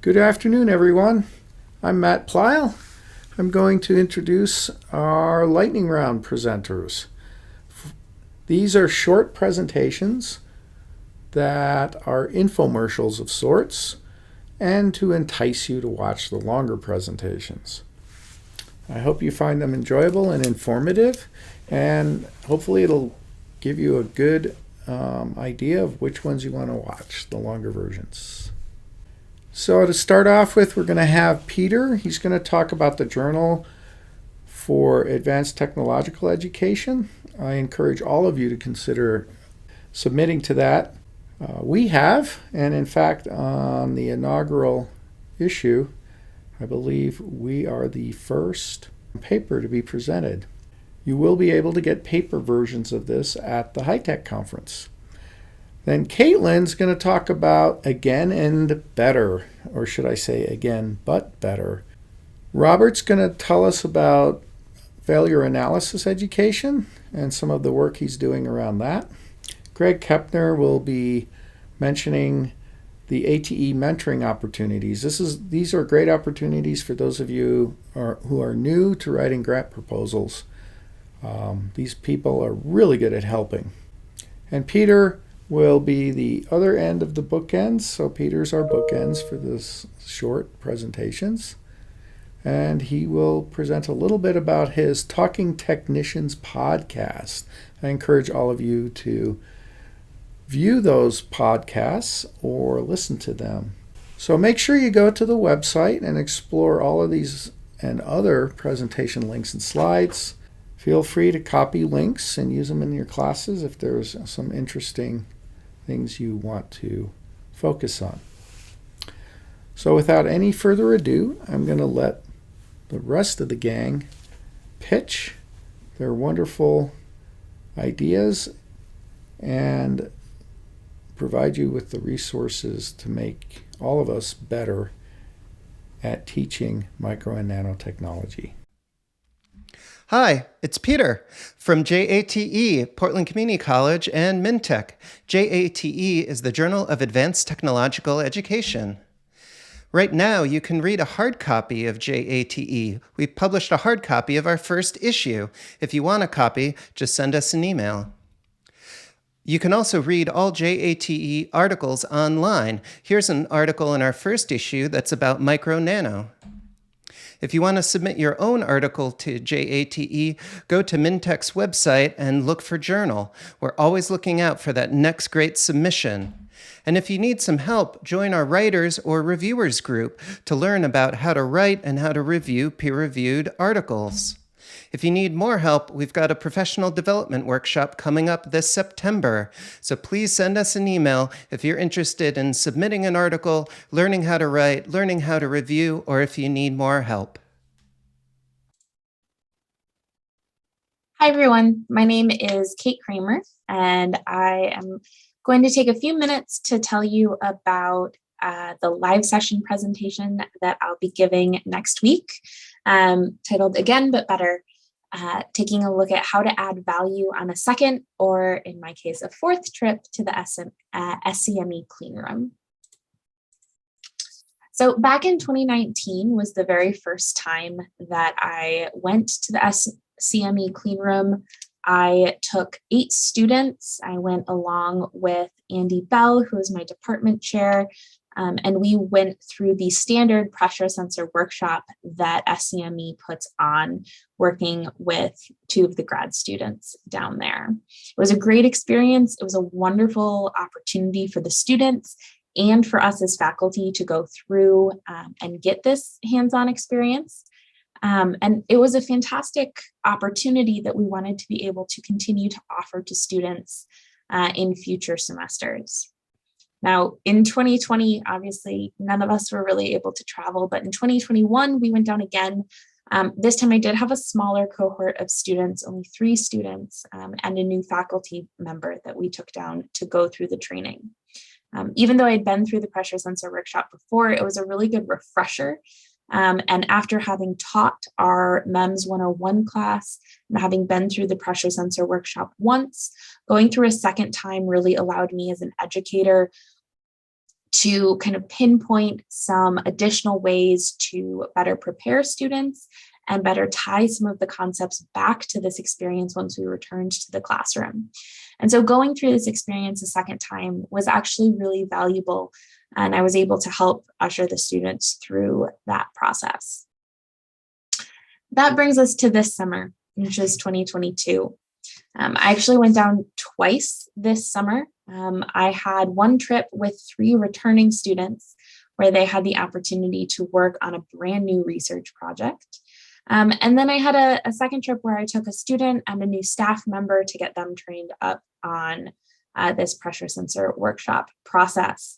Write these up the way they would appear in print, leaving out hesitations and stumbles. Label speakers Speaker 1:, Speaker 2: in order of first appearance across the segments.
Speaker 1: Good afternoon, everyone. I'm Matt Plyle. I'm going to introduce our lightning round presenters. These are short presentations that are infomercials of sorts and to entice you to watch the longer presentations. I hope you find them enjoyable and informative, and hopefully it'll give you a good idea of which ones you want to watch, the longer versions. So to start off with, we're going to have Peter. He's going to talk about the Journal for Advanced Technological Education. I encourage all of you to consider submitting to that. We have, and in fact, on the inaugural issue, I believe we are the first paper to be presented. You will be able to get paper versions of this at the High Tech Conference. Then Caitlin's going to talk about Again and Better, or should I say Again but Better. Robert's going to tell us about failure analysis education and some of the work he's doing around that. Greg Kepner will be mentioning the ATE mentoring opportunities. These are great opportunities for those of you who are new to writing grant proposals. These people are really good at helping. And Peter will be the other end of the bookends. So Peter's our bookends for this short presentations. And he will present a little bit about his Talking Technicians podcast. I encourage all of you to view those podcasts or listen to them. So make sure you go to the website and explore all of these and other presentation links and slides. Feel free to copy links and use them in your classes if there's some interesting things you want to focus on. So without any further ado, I'm going to let the rest of the gang pitch their wonderful ideas and provide you with the resources to make all of us better at teaching micro and nanotechnology.
Speaker 2: Hi, it's Peter from JATE, Portland Community College, and MNTech. JATE is the Journal of Advanced Technological Education. Right now, you can read a hard copy of JATE. We published a hard copy of our first issue. If you want a copy, just send us an email. You can also read all JATE articles online. Here's an article in our first issue that's about micro-nano. If you want to submit your own article to JATE, go to MNTech's website and look for Journal. We're always looking out for that next great submission. And if you need some help, join our writers or reviewers group to learn about how to write and how to review peer-reviewed articles. If you need more help, we've got a professional development workshop coming up this September. So please send us an email if you're interested in submitting an article, learning how to write, learning how to review, or if you need more help.
Speaker 3: Hi, everyone. My name is Kate Kramer, and I am going to take a few minutes to tell you about the live session presentation that I'll be giving next week, titled Again But Better. Taking a look at how to add value on a second, or in my case, a fourth trip to the SCME clean room. So back in 2019 was the very first time that I went to the SCME clean room. I took 8 students. I went along with Andy Bell, who is my department chair, and we went through the standard pressure sensor workshop that SCME puts on, working with 2 of the grad students down there. It was a great experience. It was a wonderful opportunity for the students and for us as faculty to go through and get this hands-on experience. And it was a fantastic opportunity that we wanted to be able to continue to offer to students in future semesters. Now, in 2020, obviously, none of us were really able to travel, but in 2021, we went down again. This time I did have a smaller cohort of students, only 3 students, and a new faculty member that we took down to go through the training. Even though I'd been through the pressure sensor workshop before, it was a really good refresher. And after having taught our MEMS 101 class and having been through the pressure sensor workshop once, going through a second time really allowed me as an educator to kind of pinpoint some additional ways to better prepare students and better tie some of the concepts back to this experience once we returned to the classroom. And so going through this experience a second time was actually really valuable, and I was able to help usher the students through that process. That brings us to this summer, which is 2022. I actually went down twice this summer. I had one trip with 3 returning students where they had the opportunity to work on a brand new research project. And then I had a second trip where I took a student and a new staff member to get them trained up on this pressure sensor workshop process.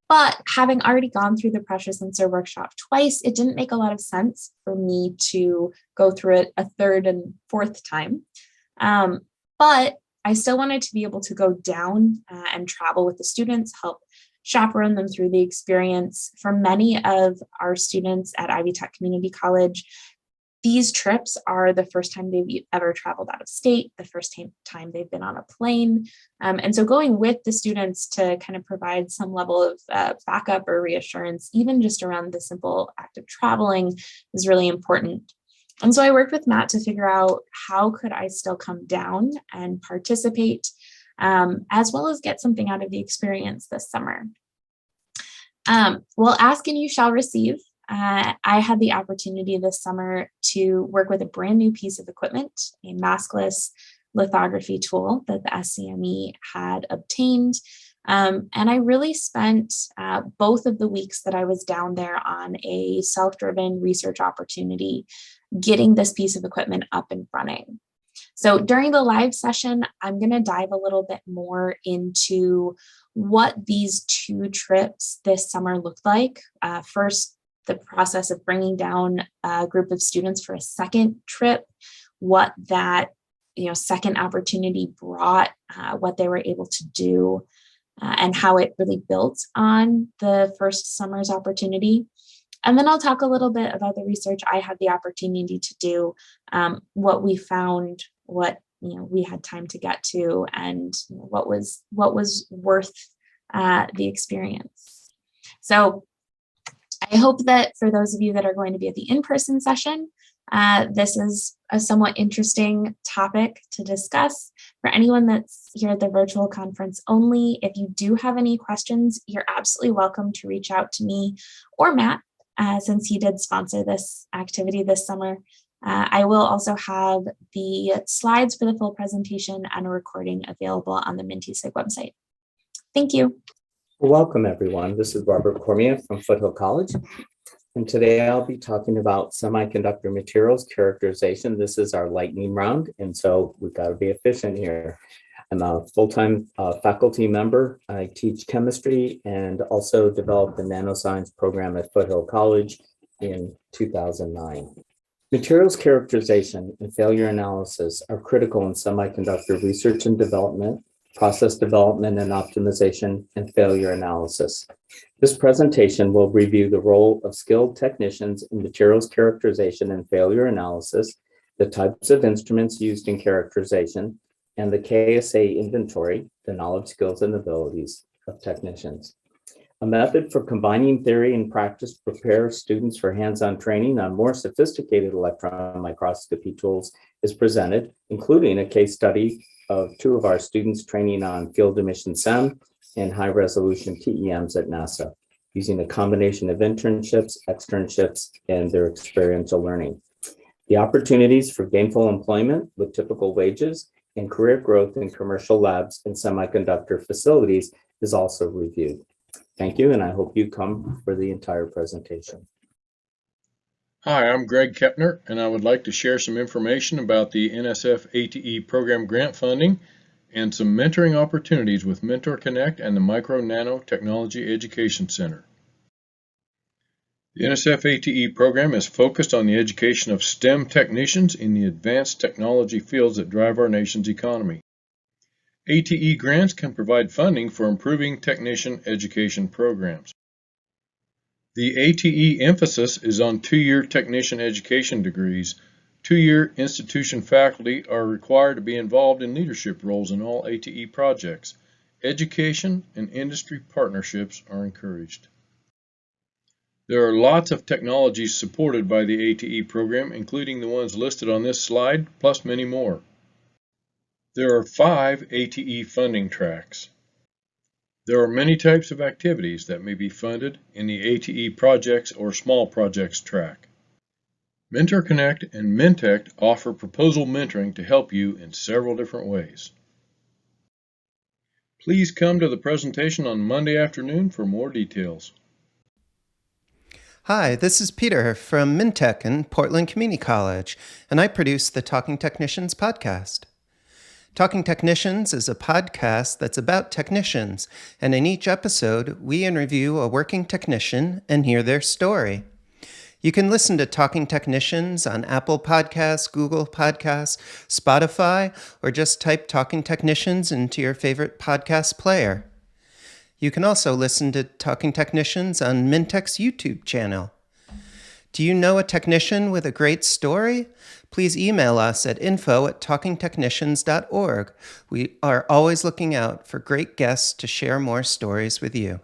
Speaker 3: But having already gone through the pressure sensor workshop twice, it didn't make a lot of sense for me to go through it a third and fourth time. But I still wanted to be able to go down and travel with the students, help chaperone them through the experience. For many of our students at Ivy Tech Community College, these trips are the first time they've ever traveled out of state, the first time they've been on a plane. And so going with the students to kind of provide some level of backup or reassurance, even just around the simple act of traveling, is really important. And so I worked with Matt to figure out how could I still come down and participate, as well as get something out of the experience this summer. Well, ask and you shall receive. I had the opportunity this summer to work with a brand new piece of equipment, a maskless lithography tool that the SCME had obtained. And I really spent both of the weeks that I was down there on a self-driven research opportunity, getting this piece of equipment up and running. So during the live session, I'm going to dive a little bit more into what these 2 trips this summer looked like. First, the process of bringing down a group of students for a second trip, what that second opportunity brought, what they were able to do, and how it really built on the first summer's opportunity. And then I'll talk a little bit about the research I had the opportunity to do, what we found, what we had time to get to, and what was worth the experience. So I hope that for those of you that are going to be at the in-person session, this is a somewhat interesting topic to discuss. For anyone that's here at the virtual conference only, if you do have any questions, you're absolutely welcome to reach out to me or Matt, since he did sponsor this activity this summer. I will also have the slides for the full presentation and a recording available on the MNTeSIG website. Thank you.
Speaker 4: Welcome, everyone. This is Robert Cormier from Foothill College. And today I'll be talking about semiconductor materials characterization. This is our lightning round, and so we've got to be efficient here. I'm a full-time faculty member. I teach chemistry and also developed the nanoscience program at Foothill College in 2009. Materials characterization and failure analysis are critical in semiconductor research and development, process development and optimization, and failure analysis. This presentation will review the role of skilled technicians in materials characterization and failure analysis, the types of instruments used in characterization, and the KSA inventory, the knowledge, skills, and abilities of technicians. A method for combining theory and practice to prepare students for hands-on training on more sophisticated electron microscopy tools is presented, including a case study of 2 of our students training on field emission SEM and high-resolution TEMs at NASA, using a combination of internships, externships, and their experiential learning. The opportunities for gainful employment with typical wages and career growth in commercial labs and semiconductor facilities is also reviewed. Thank you, and I hope you come for the entire presentation.
Speaker 5: Hi, I'm Greg Kepner, and I would like to share some information about the NSF ATE program grant funding and some mentoring opportunities with Mentor Connect and the Micro Nano Technology Education Center. The NSF ATE program is focused on the education of STEM technicians in the advanced technology fields that drive our nation's economy. ATE grants can provide funding for improving technician education programs. The ATE emphasis is on 2-year technician education degrees. 2-year institution faculty are required to be involved in leadership roles in all ATE projects. education and industry partnerships are encouraged. There are lots of technologies supported by the ATE program, including the ones listed on this slide, plus many more. There are 5 ATE funding tracks. There are many types of activities that may be funded in the ATE projects or small projects track. Mentor Connect and MNTech offer proposal mentoring to help you in several different ways. Please come to the presentation on Monday afternoon for more details.
Speaker 2: Hi, this is Peter from MNTech and Portland Community College, and I produce the Talking Technicians podcast. Talking Technicians is a podcast that's about technicians, and in each episode, we interview a working technician and hear their story. You can listen to Talking Technicians on Apple Podcasts, Google Podcasts, Spotify, or just type Talking Technicians into your favorite podcast player. You can also listen to Talking Technicians on MNTech's YouTube channel. Do you know a technician with a great story? Please email us at info@talkingtechnicians.org. We are always looking out for great guests to share more stories with you.